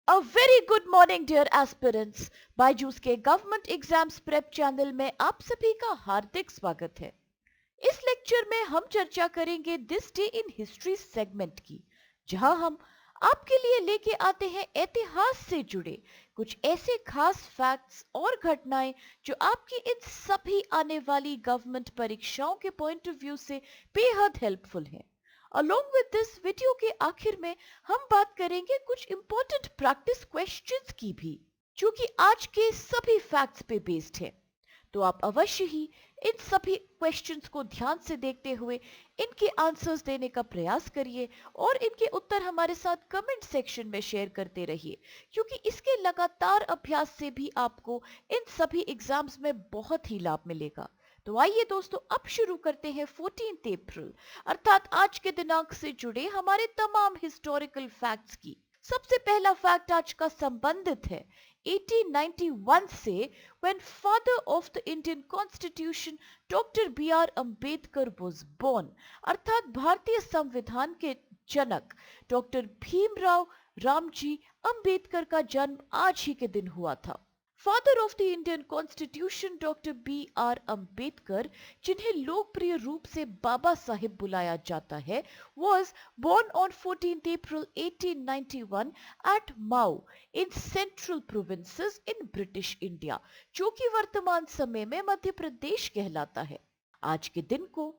A very good morning dear aspirants. Byju's के government exams prep channel में आप सभी का हार्दिक स्वागत है। इस लेक्चर में हम चर्चा करेंगे this day in history segment की, जहां हम आपके लिए लेके आते हैं इतिहास से जुड़े कुछ ऐसे खास फैक्ट्स और घटनाएं जो आपकी इन सभी आने वाली गवर्नमेंट परीक्षाओं के पॉइंट ऑफ व्यू से बेहद हेल्पफुल हैं। अलोंग विद दिस वीडियो के आखिर में हम बात करेंगे कुछ इंपॉर्टेंट प्रैक्टिस क्वेश्चंस की भी, जो कि आज के सभी फैक्ट्स पे बेस्ड है। तो आप अवश्य ही इन सभी क्वेश्चंस को ध्यान से देखते हुए इनके आंसर्स देने का प्रयास करिए और इनके उत्तर हमारे साथ कमेंट सेक्शन में शेयर करते रहिए, क्योंकि इसके लगातार अभ्यास से भी आपको इन सभी एग्जाम्स में बहुत ही लाभ मिलेगा। तो आइए दोस्तों, अब शुरू करते हैं 14 अप्रैल अर्थात आज के दिनांक से जुड़े हमारे तमाम हिस्टोरिकल फैक्ट्स की। सबसे पहला फैक्ट आज का संबंधित है 1891 से, when father of the Indian Constitution doctor B R Ambedkar was born, अर्थात भारतीय संविधान के जनक डॉक्टर भीमराव रामजी अंबेडकर का जन्म आज ही के दिन हुआ था। Father of the Indian constitution doctor B R Ambedkar, जिन्हें लोकप्रिय रूप से बाबा साहिब बुलाया जाता है, was born on 14th April 1891 at Mau in Central Provinces in British India, जो कि वर्तमान समय में मध्य प्रदेश कहलाता है। आज के दिन को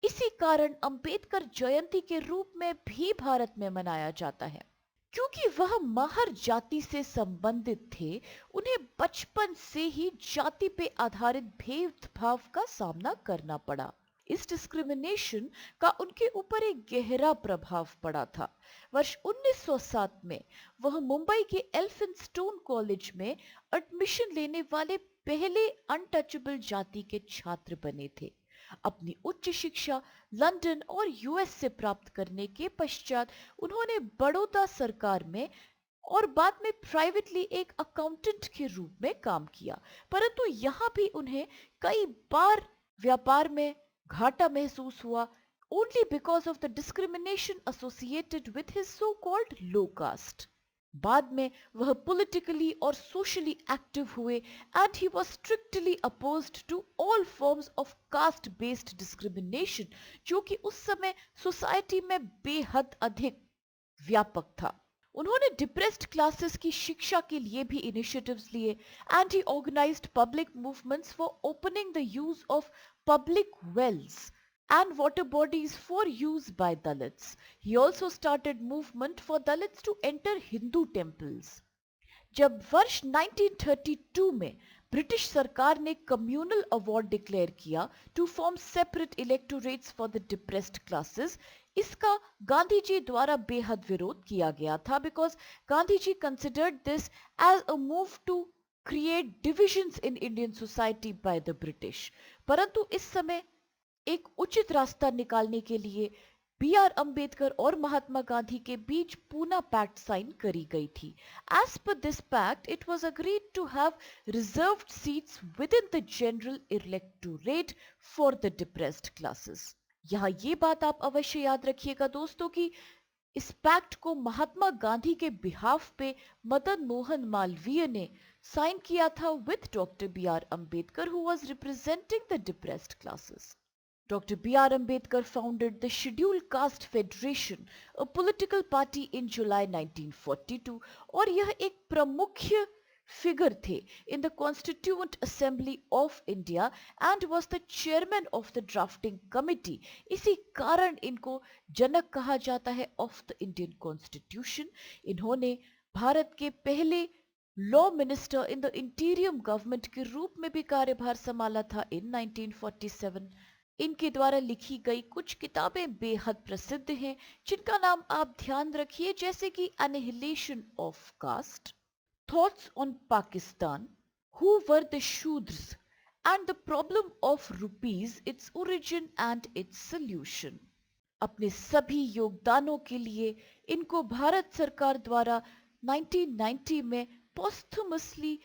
इसी कारण अंबेडकर जयंती के रूप में भी भारत में मनाया जाता है। क्योंकि वह माहर जाति से संबंधित थे, उन्हें बचपन से ही जाति पे आधारित भेदभाव का सामना करना पड़ा। इस डिस्क्रिमिनेशन का उनके ऊपर एक गहरा प्रभाव पड़ा था। वर्ष 1907 में वह मुंबई के एल्फिंस्टोन कॉलेज में एडमिशन लेने वाले पहले अनटचेबल जाति के छात्र बने थे। अपनी उच्च शिक्षा लंदन और यूएस से प्राप्त करने के पश्चात उन्होंने बड़ौदा सरकार में और बाद में प्राइवेटली एक अकाउंटेंट के रूप में काम किया, परंतु यहां भी उन्हें कई बार व्यापार में घाटा महसूस हुआ, only because of the discrimination associated with his so called low caste. बाद में वह पॉलिटिकली और सोशली एक्टिव हुए and he was strictly opposed to all forms of caste based discrimination, जो कि उस समय सोसाइटी में बेहद अधिक व्यापक था। उन्होंने डिप्रेस्ड क्लासेस की शिक्षा के लिए भी इनिशिएटिव्स लिए and he organised public movements for opening the use of public wells and water bodies for use by Dalits. He also started movement for Dalits to enter Hindu temples. जब वर्ष 1932 में British सरकार ने communal award declare किया to form separate electorates for the depressed classes, इसका गांधी जी द्वारा बेहद विरोध किया गया था, because Gandhi ji considered this as a move to create divisions in Indian society by the British. परंतु इस समय एक उचित रास्ता निकालने के लिए बी आर अंबेडकर और महात्मा गांधी के बीच पूना पैक्ट साइन करी गई थी। As per this pact it was agreed to have reserved seats within the general electorate for the depressed classes. यहाँ ये बात आप अवश्य याद रखिएगा दोस्तों कि इस पैक्ट को महात्मा गांधी के बिहाफ पे मदन मोहन मालवीय ने साइन किया था with doctor B R Ambedkar, who was representing the depressed classes. Dr. B.R. Ambedkar founded the Scheduled Caste Federation, a political party in July 1942, और यह एक प्रमुख फिगर थे in the Constituent Assembly of India and was the chairman of the drafting committee. इसी कारण इनको जनक कहा जाता है of the Indian Constitution. इन्होंने भारत के पहले law minister in the इंटीरियम government के रूप में भी कार्यभार संभाला था इन 1947। इनके द्वारा लिखी गई कुछ किताबें बेहद प्रसिद्ध हैं, जिनका नाम आप ध्यान रखिए, जैसे कि annihilation of caste, thoughts on Pakistan, who were the Shudras and the problem of rupees, its origin and its solution. अपने सभी योगदानों के लिए इनको भारत सरकार द्वारा 1990 में पोस्थुमसली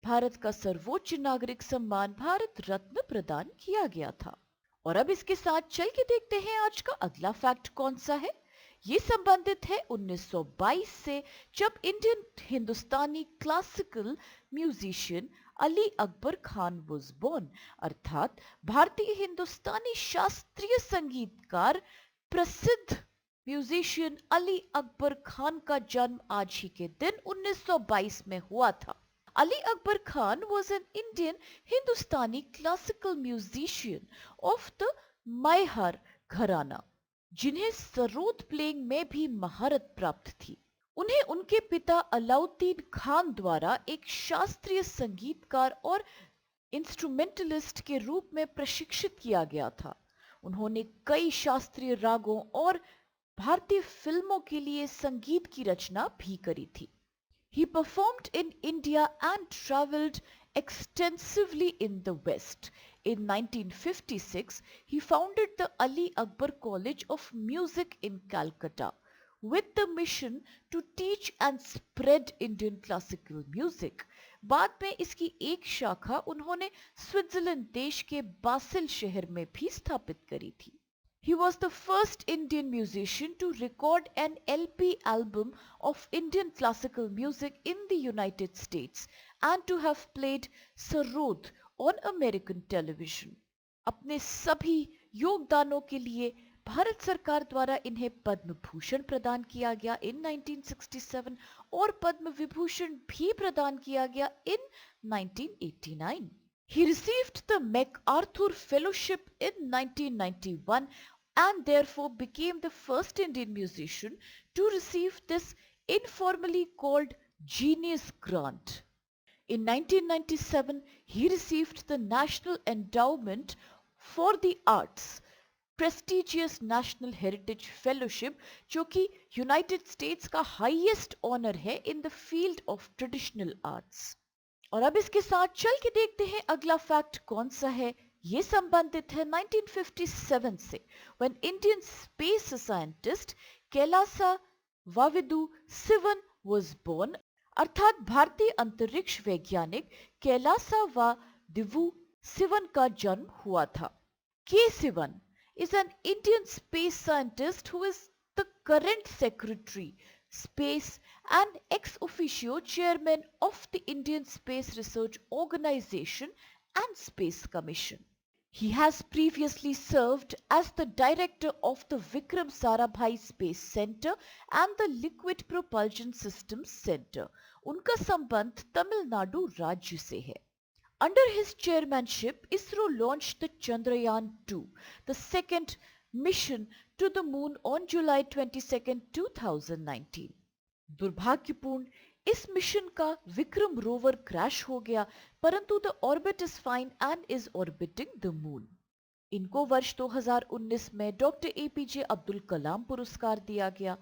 भारत का सर्वोच्च नागरिक सम्मान भारत रत्न प्रदान किया गया था। और अब इसके साथ चल के देखते हैं आज का अगला फैक्ट कौन सा है। ये संबंधित है 1922 से, जब Indian Hindustani classical musician Ali Akbar Khan was born, अर्थात भारतीय हिंदुस्तानी शास्त्रीय संगीतकार प्रसिद्ध म्यूजिशियन अली अकबर खान का जन्म आज ही के दिन 1922 में हुआ था। Ali Akbar Khan was an Indian Hindustani classical musician of the Maihar घराना, जिन्हें सरोद प्लेइंग में भी महारत प्राप्त थी। उन्हें उनके पिता अलाउद्दीन खान द्वारा एक शास्त्रीय संगीतकार और इंस्ट्रूमेंटलिस्ट के रूप में प्रशिक्षित किया गया था। उन्होंने कई शास्त्रीय रागों और भारतीय फिल्मों के लिए संगीत की रचना भी करी थी। He performed in India and traveled extensively in the West. In 1956, he founded the Ali Akbar College of Music in Calcutta with the mission to teach and spread Indian classical music. बाद में इसकी एक शाखा उन्होंने Switzerland देश के Basil शहर में भी स्थापित करी थी। He was the first Indian musician to record an LP album of Indian classical music in the United States and to have played Sarod on American television. अपने सभी योगदानों के लिए भारत सरकार द्वारा इन्हें पद्म भूषण प्रदान किया गया in 1967 और पद्म विभूषण भी प्रदान किया गया in 1989. He received the MacArthur Fellowship in 1991 and therefore became the first Indian musician to receive this informally called Genius Grant. In 1997, he received the National Endowment for the Arts, prestigious National Heritage Fellowship, जो कि United states का highest honour है in the field of traditional arts. और अब इसके साथ चल के देखते हैं अगला फैक्ट कौन सा है। ये संबंधित है 1957 से, when Indian space scientist Kailasa वाविदु Sivan was born, अर्थात भारतीय अंतरिक्ष वैज्ञानिक कैलासा वाविदु सिवन का जन्म हुआ था। के Sivan is an Indian space scientist who is the current secretary Space and ex officio chairman of the Indian Space Research Organization and Space Commission. He has previously served as the director of the Vikram Sarabhai Space Center and the Liquid Propulsion Systems Center. उनका संबंध तमिलनाडु राज्य से है। Under his chairmanship, ISRO launched the Chandrayaan-2, the second mission to the moon on July 22, 2019. दुर्भाग्यपूर्ण इस mission का Vikram rover crash हो गया, परंतु the orbit is fine and is orbiting the moon. इनको वर्ष 2019 में डॉक्टर एपीजे अब्दुल कलाम पुरस्कार दिया गया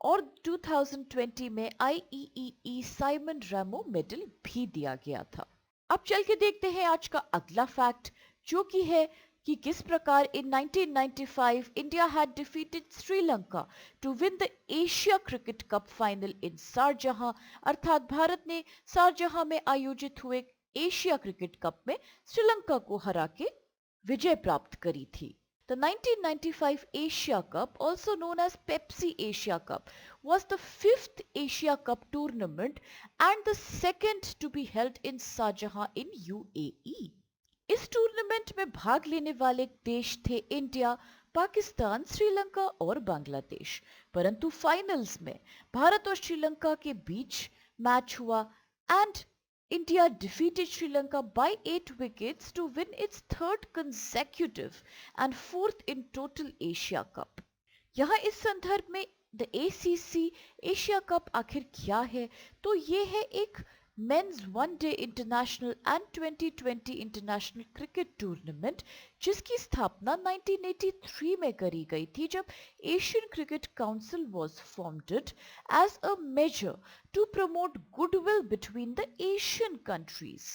और 2020 में IEEE साइमन रैमो मेडल भी दिया गया था। अब चल के देखते हैं आज का अगला फैक्ट, जो कि है कि किस प्रकार in 1995 India had defeated Sri Lanka to win the Asia Cricket Cup final in Sharjah, अर्थात भारत ने शारजाह में आयोजित हुए एशिया क्रिकेट कप में श्रीलंका को हरा के विजय प्राप्त करी थी। The 1995 Asia Cup, also known as Pepsi Asia Cup, was the fifth Asia Cup tournament and the second to be held in Sharjah in UAE. इस टूर्नामेंट में भाग लेने वाले देश थे इंडिया, पाकिस्तान, श्रीलंका और बांग्लादेश, परंतु फाइनल्स में भारत और श्रीलंका के बीच मैच हुआ and India defeated Sri Lanka by 8 wickets to win its third consecutive and fourth in total Asia Cup. यहाँ इस संदर्भ में द ACC एशिया कप आखिर क्या है, तो ये है एक men's one day international and 2020 international cricket tournament, जिसकी स्थापना 1983 में करी गई थी, जब Asian cricket council was formed as a measure to promote goodwill between the Asian countries.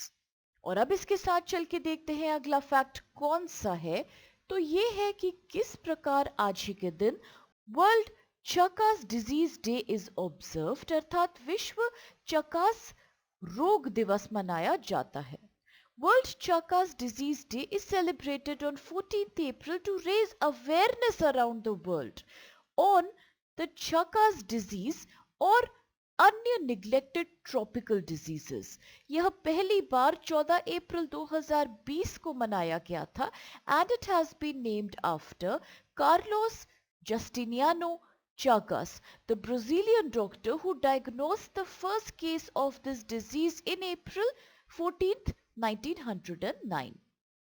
और अब इसके साथ चल के देखते हैं अगला फैक्ट कौन सा है, तो ये है कि किस प्रकार आज ही के दिन world Chagas disease day is observed, अर्थात विश्व चकास रोग दिवस मनाया जाता है। World Chagas disease day is celebrated on 14th April to raise awareness around the world on the Chagas disease और अन्य निग्लेक्टेड ट्रॉपिकल डिजीजेस। यह पहली बार 14 अप्रैल 2020 को मनाया गया था and it has been named after Carlos Justiniano Chagas, the Brazilian doctor who diagnosed the first case of this disease in April 14th, 1909.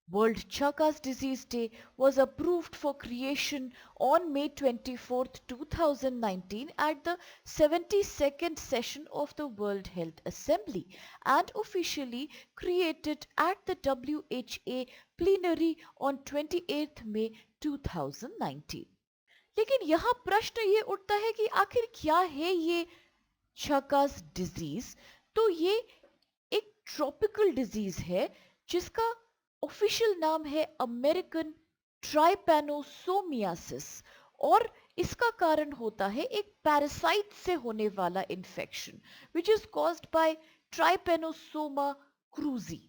World Chagas Disease Day was approved for creation on May 24th, 2019 at the 72nd session of the World Health Assembly and officially created at the WHA plenary on 28th May 2019. लेकिन यहाँ प्रश्न ये उठता है कि आखिर क्या है ये चाकास डिजीज। तो ये एक ट्रॉपिकल डिजीज है जिसका ऑफिशियल नाम है अमेरिकन ट्राइपैनोसोमियासिस और इसका कारण होता है एक पैरासाइट से होने वाला infection which is caused by Trypanosoma cruzi.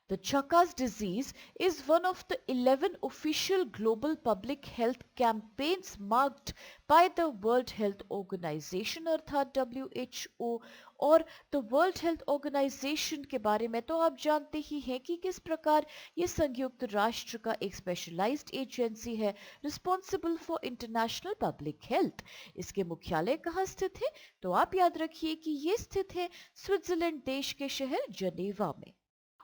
The Chagas disease is one of the 11 official global public health campaigns marked by the World Health Organization अर्थात WHO। और the World Health Organization के बारे में तो आप जानते ही हैं कि किस प्रकार ये संयुक्त राष्ट्र का एक स्पेशलाइज्ड एजेंसी है responsible for international public health. इसके मुख्यालय कहाँ स्थित है? तो आप याद रखिए कि ये स्थित है स्विट्जरलैंड देश के शहर जनेवा में।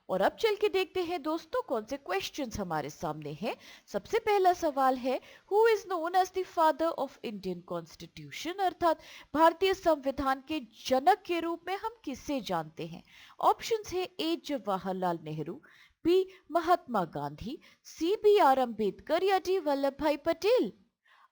और अब चल के देखते हैं दोस्तों कौन से क्वेश्चंस हमारे सामने हैं। सबसे पहला सवाल है who is known as the father of Indian constitution अर्थात भारतीय संविधान के जनक के रूप में हम किसे जानते हैं? ऑप्शंस है A Jawaharlal Nehru, B Mahatma Gandhi, C B R Ambedkar या डी वल्लभ भाई पटेल।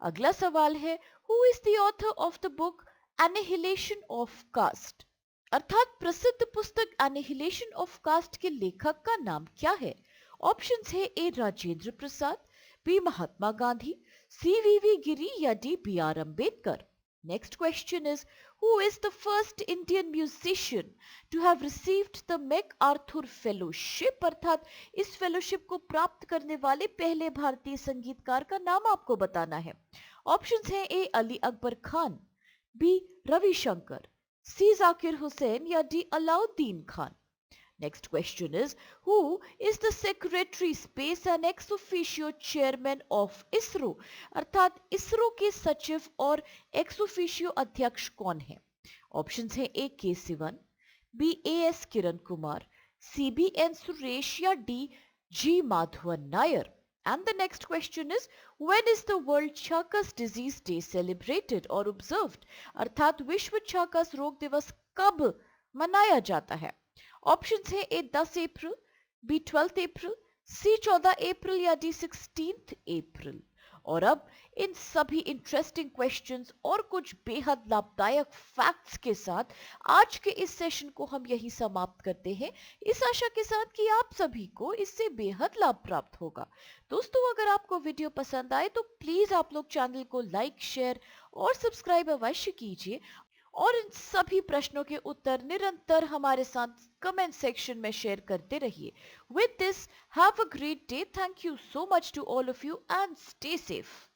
अगला सवाल है who is the author of the book annihilation of caste अर्थात प्रसिद्ध पुस्तक एनिहिलेशन ऑफ कास्ट के लेखक का नाम क्या है? ऑप्शंस है A Rajendra Prasad, B Mahatma Gandhi, C V V Giri या D B R Ambedkar. Next question is who is the first Indian musician to have received the MacArthur fellowship अर्थात इस फेलोशिप को प्राप्त करने वाले पहले भारतीय संगीतकार का नाम आपको बताना है। ऑप्शंस है ए अली अकबर खान, बी रविशंकर, सी जाकिर हुसैन या D Alauddin Khan. Next question is who is the secretary space and ex officio chairman of ISRO अर्थात इसरो के सचिव और एक्स ऑफिशियो अध्यक्ष कौन है? ऑप्शंस है A K Sivan, B A S Kiran Kumar, C B N Suresh या D G Madhavan Nair. And the next question is when is the World Chagas Disease Day celebrated or observed अर्थात विश्व छाकस रोग दिवस कब मनाया जाता है? ऑप्शंस है ए 10 अप्रैल, बी 12 अप्रैल, सी 14 अप्रैल या डी 16 अप्रैल। और अब इन सभी इंटरेस्टिंग क्वेश्चंस और कुछ बेहद लाभदायक फैक्ट्स के साथ आज के इस सेशन को हम यही समाप्त करते हैं इस आशा के साथ कि आप सभी को इससे बेहद लाभ प्राप्त होगा। दोस्तों अगर आपको वीडियो पसंद आए तो प्लीज आप लोग चैनल को लाइक, शेयर और सब्सक्राइब अवश्य कीजिए और इन सभी प्रश्नों के उत्तर निरंतर हमारे साथ कमेंट सेक्शन में शेयर करते रहिए। With this, have a great day. Thank you so much to all of you and stay safe.